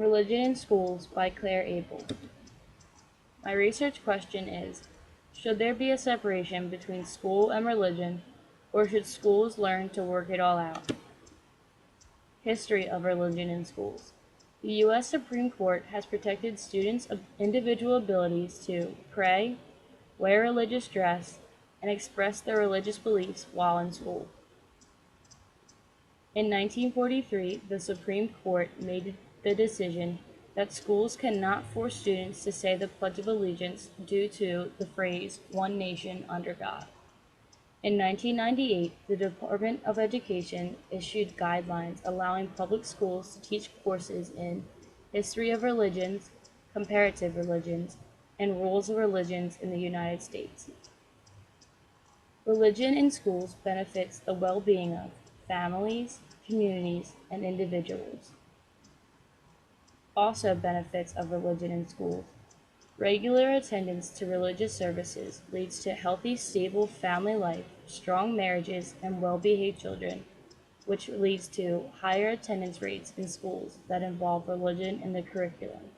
Religion in Schools by Claire Abel. My research question is, should there be a separation between school and religion, or should schools learn to work it all out? History of religion in schools. The U.S. Supreme Court has protected students' individual abilities to pray, wear religious dress, and express their religious beliefs while in school. In 1943, the Supreme Court made the decision that schools cannot force students to say the Pledge of Allegiance due to the phrase, "One nation under God." In 1998, the Department of Education issued guidelines allowing public schools to teach courses in history of religions, comparative religions, and rules of religions in the United States. Religion in schools benefits the well-being of families, communities, and individuals. Also benefits of religion in schools. Regular attendance to religious services leads to healthy, stable family life, strong marriages, and well-behaved children, which leads to higher attendance rates in schools that involve religion in the curriculum.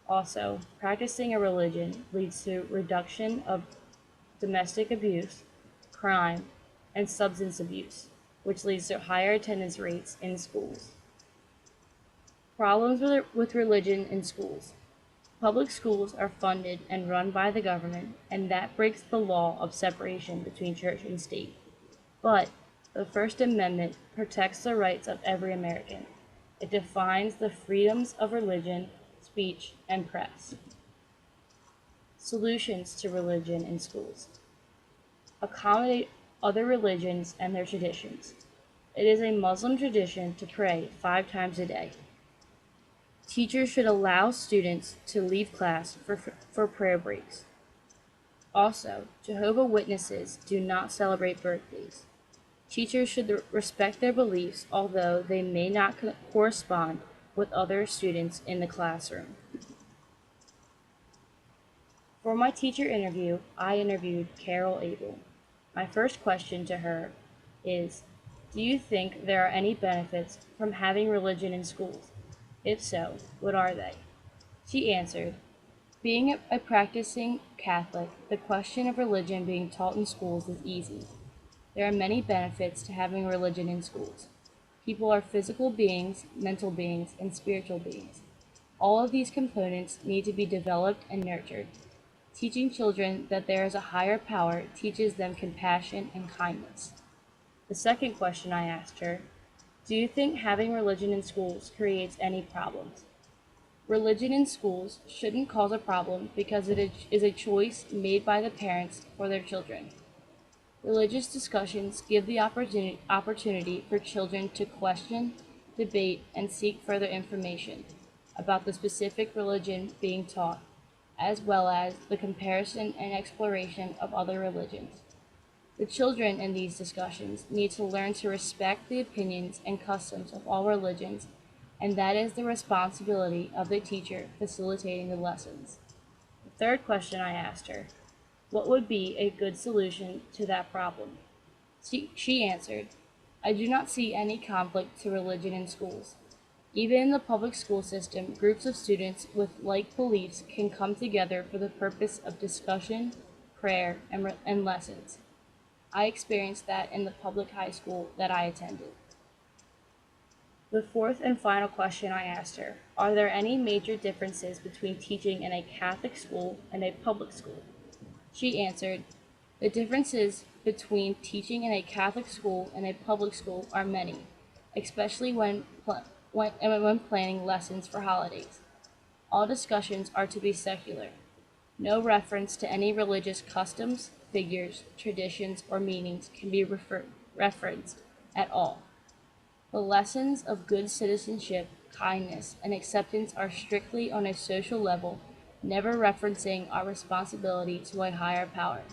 Also, practicing a religion leads to reduction of domestic abuse, crime, and substance abuse, which leads to higher attendance rates in schools. Problems with religion in schools. Public schools are funded and run by the government, and that breaks the law of separation between church and state. But the First Amendment protects the rights of every American. It defines the freedoms of religion, speech, and press. Solutions to religion in schools. Accommodate other religions and their traditions. It is a Muslim tradition to pray 5 times a day. Teachers should allow students to leave class for prayer breaks. Also, Jehovah's Witnesses do not celebrate birthdays. Teachers should respect their beliefs, although they may not correspond with other students in the classroom. For my teacher interview, I interviewed Carol Abel. My first question to her is, do you think there are any benefits from having religion in schools? If so, what are they? She answered, being a practicing Catholic, the question of religion being taught in schools is easy. There are many benefits to having religion in schools. People are physical beings, mental beings, and spiritual beings. All of these components need to be developed and nurtured. Teaching children that there is a higher power teaches them compassion and kindness. The second question I asked her, do you think having religion in schools creates any problems? Religion in schools shouldn't cause a problem because it is a choice made by the parents for their children. Religious discussions give the opportunity for children to question, debate, and seek further information about the specific religion being taught, as well as the comparison and exploration of other religions. The children in these discussions need to learn to respect the opinions and customs of all religions, and that is the responsibility of the teacher facilitating the lessons. The third question I asked her, what would be a good solution to that problem? She answered, I do not see any conflict to religion in schools. Even in the public school system, groups of students with like beliefs can come together for the purpose of discussion, prayer, and lessons. I experienced that in the public high school that I attended. The fourth and final question I asked her, are there any major differences between teaching in a Catholic school and a public school? She answered, the differences between teaching in a Catholic school and a public school are many, especially when planning lessons for holidays. All discussions are to be secular. No reference to any religious customs, figures, traditions, or meanings can be referenced at all. The lessons of good citizenship, kindness, and acceptance are strictly on a social level, never referencing our responsibility to a higher power.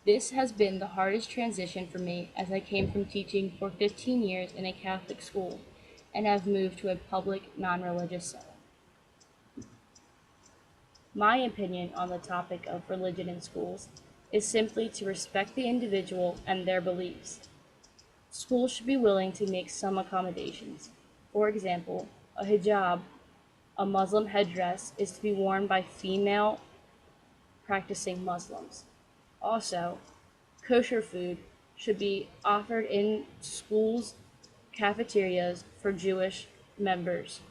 This has been the hardest transition for me as I came from teaching for 15 years in a Catholic school and have moved to a public, non-religious setting. My opinion on the topic of religion in schools is simply to respect the individual and their beliefs. Schools should be willing to make some accommodations. For example, A hijab, a Muslim headdress, is to be worn by female practicing Muslims. Also, kosher food should be offered in schools' cafeterias for Jewish members.